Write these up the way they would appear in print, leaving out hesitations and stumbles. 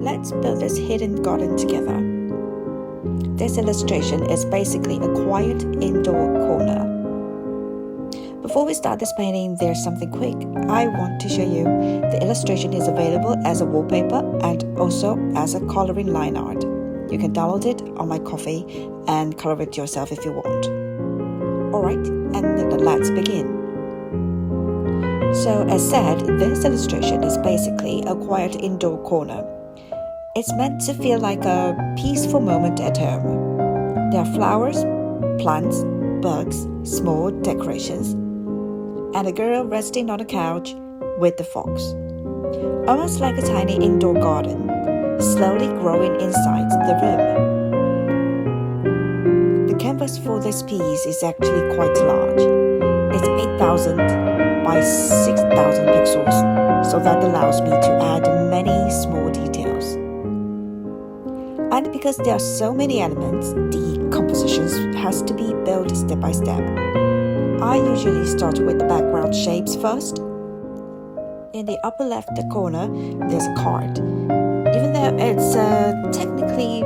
Let's build this hidden garden together. This illustration is basically a quiet indoor corner. Before we start this painting, there's something quick. I want to show you the illustration is available as a wallpaper and also as a coloring line art. You can download it on my Ko-fi and color it yourself if you want. Alright, and then let's begin. So as said, this illustration is basically a quiet indoor corner. It's meant to feel like a peaceful moment at home. There are flowers, plants, bugs, small decorations, and a girl resting on a couch with the fox. Almost like a tiny indoor garden, slowly growing inside the room. The canvas for this piece is actually quite large. It's 8,000 by 6,000 pixels, so that allows me to add many small details. And because there are so many elements, the composition has to be built step by step. I usually start with the background shapes first. In the upper left corner, there's a card. Even though it's technically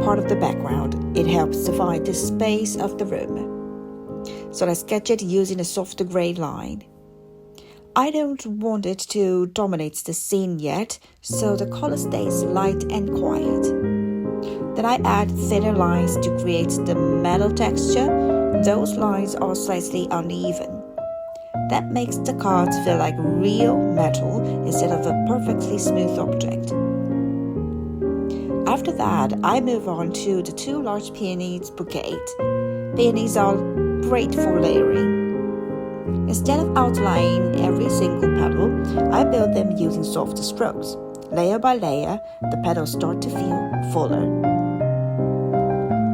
part of the background, it helps divide the space of the room. So I sketch it using a softer gray line. I don't want it to dominate the scene yet, so the color stays light and quiet. Then I add thinner lines to create the metal texture. Those lines are slightly uneven. That makes the cards feel like real metal instead of a perfectly smooth object. After that, I move on to the two large peonies bouquet. Peonies are great for layering. Instead of outlining every single petal, I build them using soft strokes. Layer by layer, the petals start to feel fuller.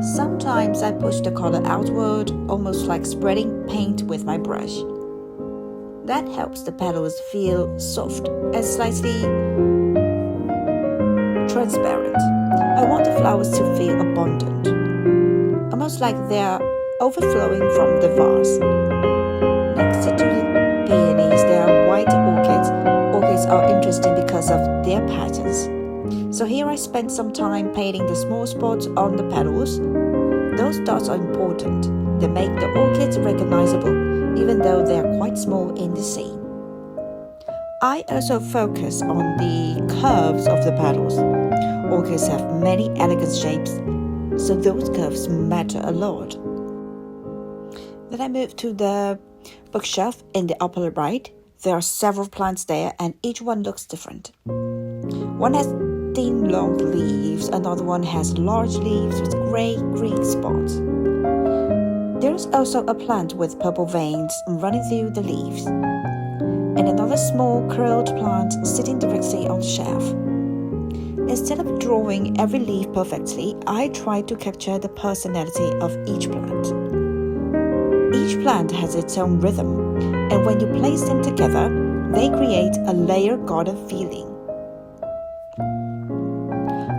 Sometimes I push the color outward, almost like spreading paint with my brush. That helps the petals feel soft and slightly transparent. I want the flowers to feel abundant, almost like they're overflowing from the vase. Next to the peonies, there are white orchids. Orchids are interesting because of their patterns. So here I spent some time painting the small spots on the petals. Those dots are important. They make the orchids recognizable, even though they are quite small in the scene. I also focus on the curves of the petals. Orchids have many elegant shapes, so those curves matter a lot. Then I move to the bookshelf in the upper right. There are several plants there, and each one looks different. One has thin long leaves, another one has large leaves with gray-green spots. There is also a plant with purple veins running through the leaves, and another small curled plant sitting directly on the shelf. Instead of drawing every leaf perfectly, I try to capture the personality of each plant. Each plant has its own rhythm, and when you place them together, they create a layered garden feeling.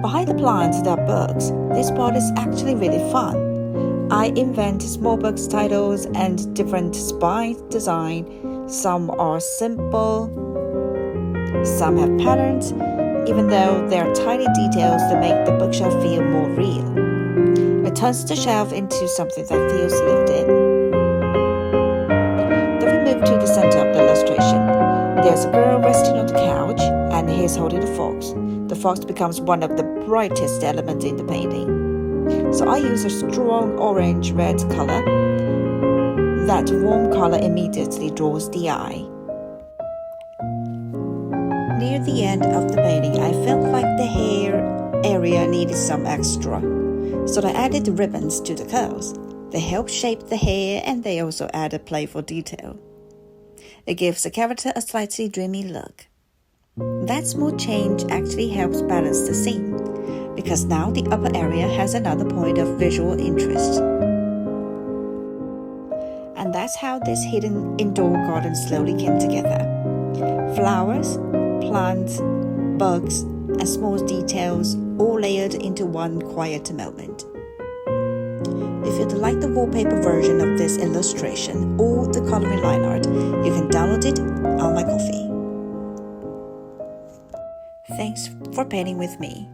Behind the plants, there are bugs. This part is actually really fun. I invent small bugs titles and different spine design. Some are simple, some have patterns, even though there are tiny details that make the bookshelf feel more real. It turns the shelf into something that feels lived in. Then we move to the center of the illustration. There's a girl resting on the couch, and he's holding a fox. The fox becomes one of the brightest elements in the painting. So I use a strong orange-red color. That warm color immediately draws the eye. Near the end of the painting, I felt like the hair area needed some extra. So I added ribbons to the curls. They help shape the hair, and they also add a playful detail. It gives the character a slightly dreamy look. That small change actually helps balance the scene, because now the upper area has another point of visual interest. And that's how this hidden indoor garden slowly came together. Flowers, plants, bugs, and small details all layered into one quiet moment. If you'd like the wallpaper version of this illustration or the coloring line art, you can download it on my Ko-fi. Thanks for painting with me.